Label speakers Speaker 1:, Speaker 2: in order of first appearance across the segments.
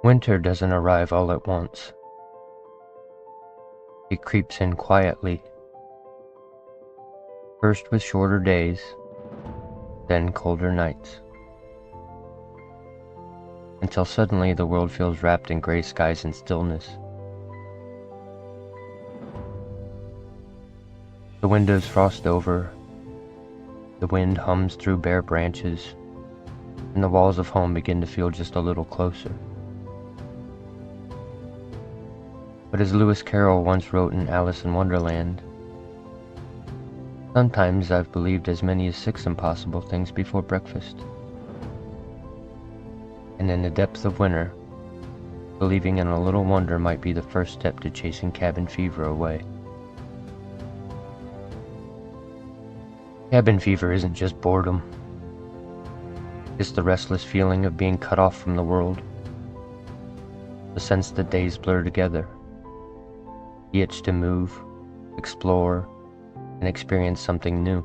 Speaker 1: Winter doesn't arrive all at once. It creeps in quietly, first with shorter days, then colder nights, until suddenly the world feels wrapped in gray skies and stillness. The windows frost over, the wind hums through bare branches, and the walls of home begin to feel just a little closer. But as Lewis Carroll once wrote in Alice in Wonderland, sometimes I've believed as many as 6 impossible things before breakfast. And in the depths of winter, believing in a little wonder might be the first step to chasing cabin fever away. Cabin fever isn't just boredom. It's the restless feeling of being cut off from the world, the sense that days blur together, the itch to move, explore, and experience something new.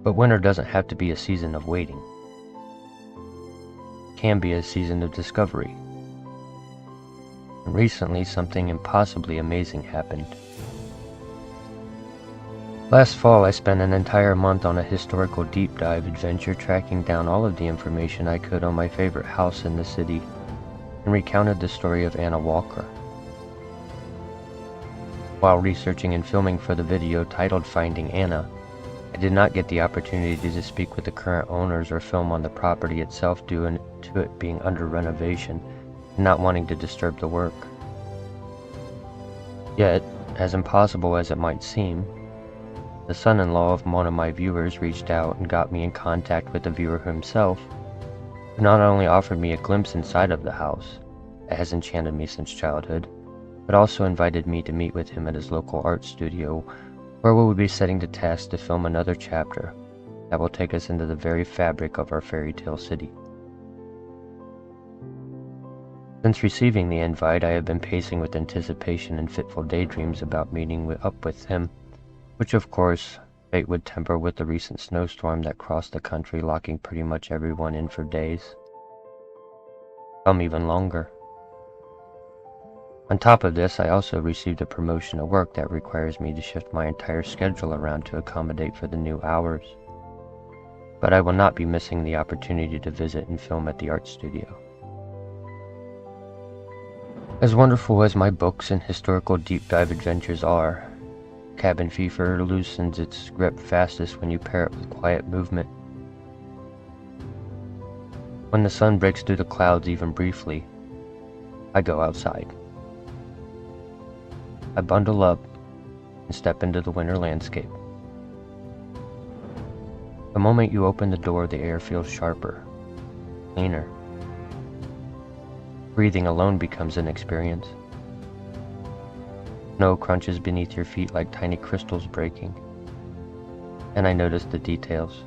Speaker 1: But winter doesn't have to be a season of waiting. It can be a season of discovery. And recently, something impossibly amazing happened. Last fall, I spent an entire month on a historical deep dive adventure tracking down all of the information I could on my favorite house in the city and recounted the story of Anna Walker. While researching and filming for the video titled Finding Anna, I did not get the opportunity to speak with the current owners or film on the property itself due to it being under renovation and not wanting to disturb the work. Yet, as impossible as it might seem, the son-in-law of one of my viewers reached out and got me in contact with the viewer himself, who not only offered me a glimpse inside of the house that has enchanted me since childhood, but also invited me to meet with him at his local art studio, where we will be setting to task to film another chapter that will take us into the very fabric of our fairy tale city. Since receiving the invite, I have been pacing with anticipation and fitful daydreams about meeting up with him, which of course fate would temper with the recent snowstorm that crossed the country, locking pretty much everyone in for days, some even longer. On top of this, I also received a promotion at work that requires me to shift my entire schedule around to accommodate for the new hours. But I will not be missing the opportunity to visit and film at the art studio. As wonderful as my books and historical deep dive adventures are, cabin fever loosens its grip fastest when you pair it with quiet movement. When the sun breaks through the clouds even briefly, I go outside. I bundle up and step into the winter landscape. The moment you open the door, the air feels sharper, cleaner. Breathing alone becomes an experience. Snow crunches beneath your feet like tiny crystals breaking, and I notice the details.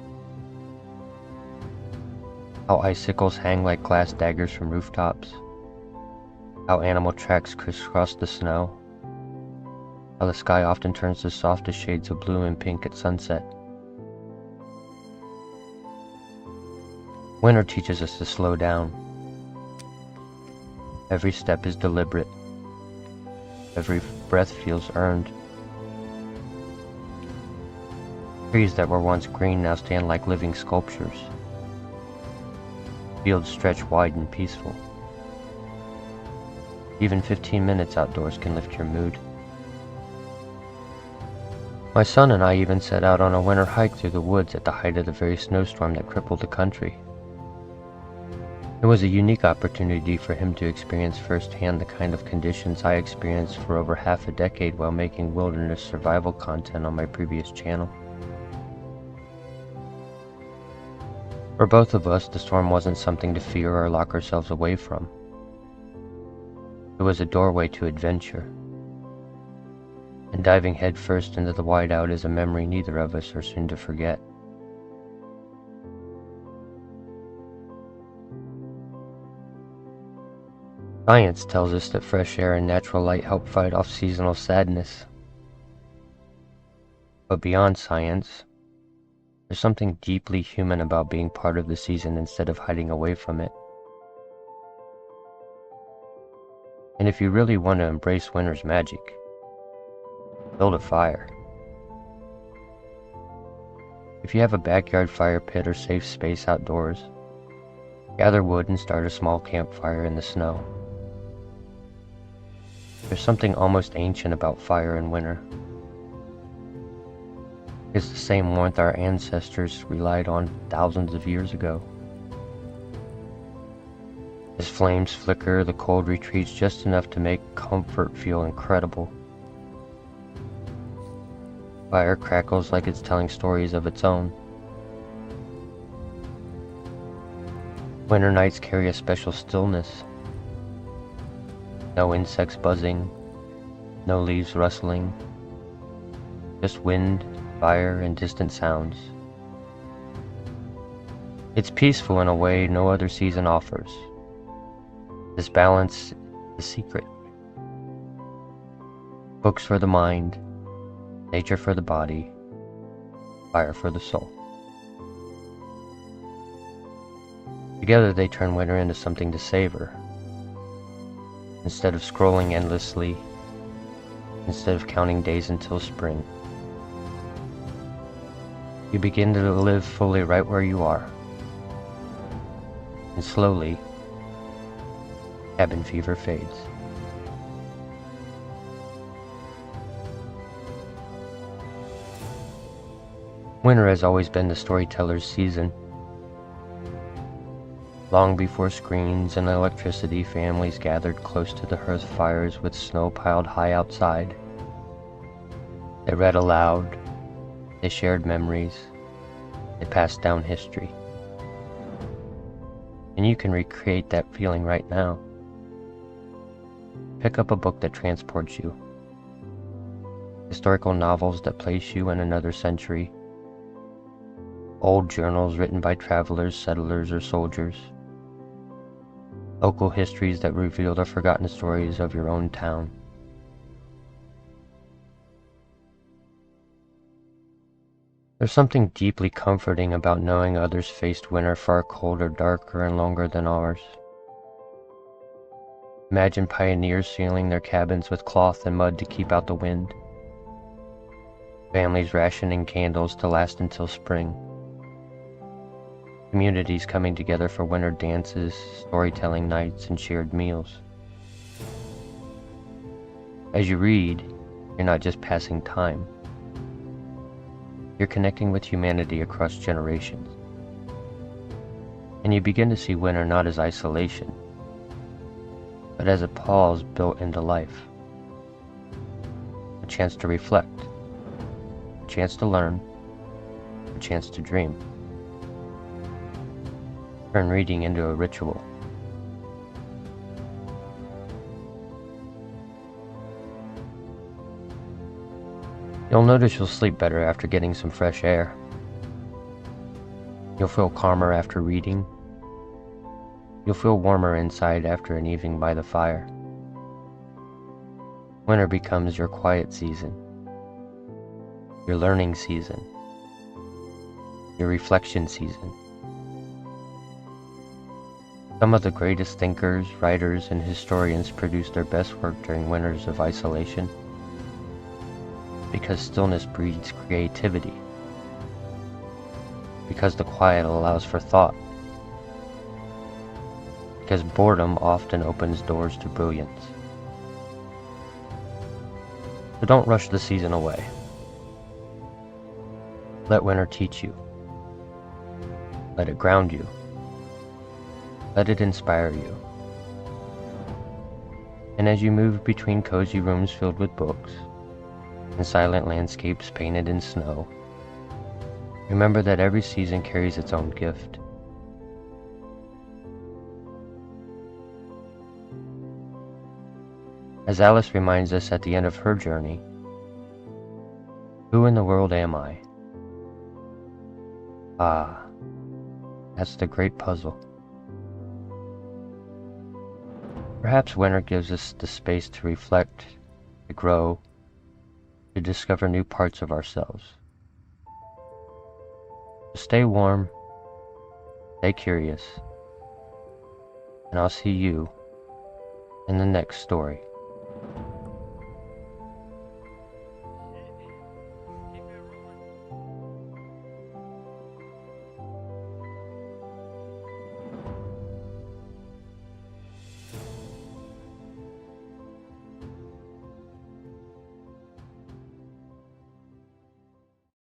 Speaker 1: How icicles hang like glass daggers from rooftops, how animal tracks crisscross the snow, how the sky often turns to softest shades of blue and pink at sunset. Winter teaches us to slow down. Every step is deliberate. Every breath feels earned. Trees that were once green now stand like living sculptures. Fields stretch wide and peaceful. Even 15 minutes outdoors can lift your mood. My son and I even set out on a winter hike through the woods at the height of the very snowstorm that crippled the country. It was a unique opportunity for him to experience firsthand the kind of conditions I experienced for over half a decade while making wilderness survival content on my previous channel. For both of us, the storm wasn't something to fear or lock ourselves away from. It was a doorway to adventure. And diving headfirst into the whiteout is a memory neither of us are soon to forget. Science tells us that fresh air and natural light help fight off seasonal sadness. But beyond science, there's something deeply human about being part of the season instead of hiding away from it. if you really want to embrace winter's magic, build a fire. If you have a backyard fire pit or safe space outdoors, gather wood and start a small campfire in the snow. There's something almost ancient about fire in winter. It's the same warmth our ancestors relied on thousands of years ago. As flames flicker, the cold retreats just enough to make comfort feel incredible. Fire crackles like it's telling stories of its own. Winter nights carry a special stillness. No insects buzzing, no leaves rustling, just wind, fire, and distant sounds. It's peaceful in a way no other season offers. This balance is the secret. Books for the mind, nature for the body, fire for the soul. Together they turn winter into something to savor. Instead of scrolling endlessly, instead of counting days until spring, you begin to live fully right where you are. And slowly, cabin fever fades. Winter has always been the storyteller's season. Long before screens and electricity, families gathered close to the hearth fires with snow piled high outside. They read aloud, they shared memories, they passed down history. And you can recreate that feeling right now. Pick up a book that transports you. Historical novels that place you in another century. Old journals written by travelers, settlers, or soldiers. Local histories that reveal the forgotten stories of your own town. There's something deeply comforting about knowing others faced winter far colder, darker, and longer than ours. Imagine pioneers sealing their cabins with cloth and mud to keep out the wind. Families rationing candles to last until spring. Communities coming together for winter dances, storytelling nights, and shared meals. As you read, you're not just passing time. You're connecting with humanity across generations. And you begin to see winter not as isolation, but as a pause built into life. A chance to reflect, a chance to learn, a chance to dream. Turn reading into a ritual. You'll notice you'll sleep better after getting some fresh air. You'll feel calmer after reading. You'll feel warmer inside after an evening by the fire. Winter becomes your quiet season, your learning season, your reflection season. Some of the greatest thinkers, writers, and historians produce their best work during winters of isolation, because stillness breeds creativity, because the quiet allows for thought, because boredom often opens doors to brilliance. So don't rush the season away. Let winter teach you. Let it ground you. Let it inspire you. And as you move between cozy rooms filled with books and silent landscapes painted in snow, remember that every season carries its own gift. As Alice reminds us at the end of her journey, who in the world am I? Ah, that's the great puzzle. Perhaps winter gives us the space to reflect, to grow, to discover new parts of ourselves. So stay warm, stay curious, and I'll see you in the next story.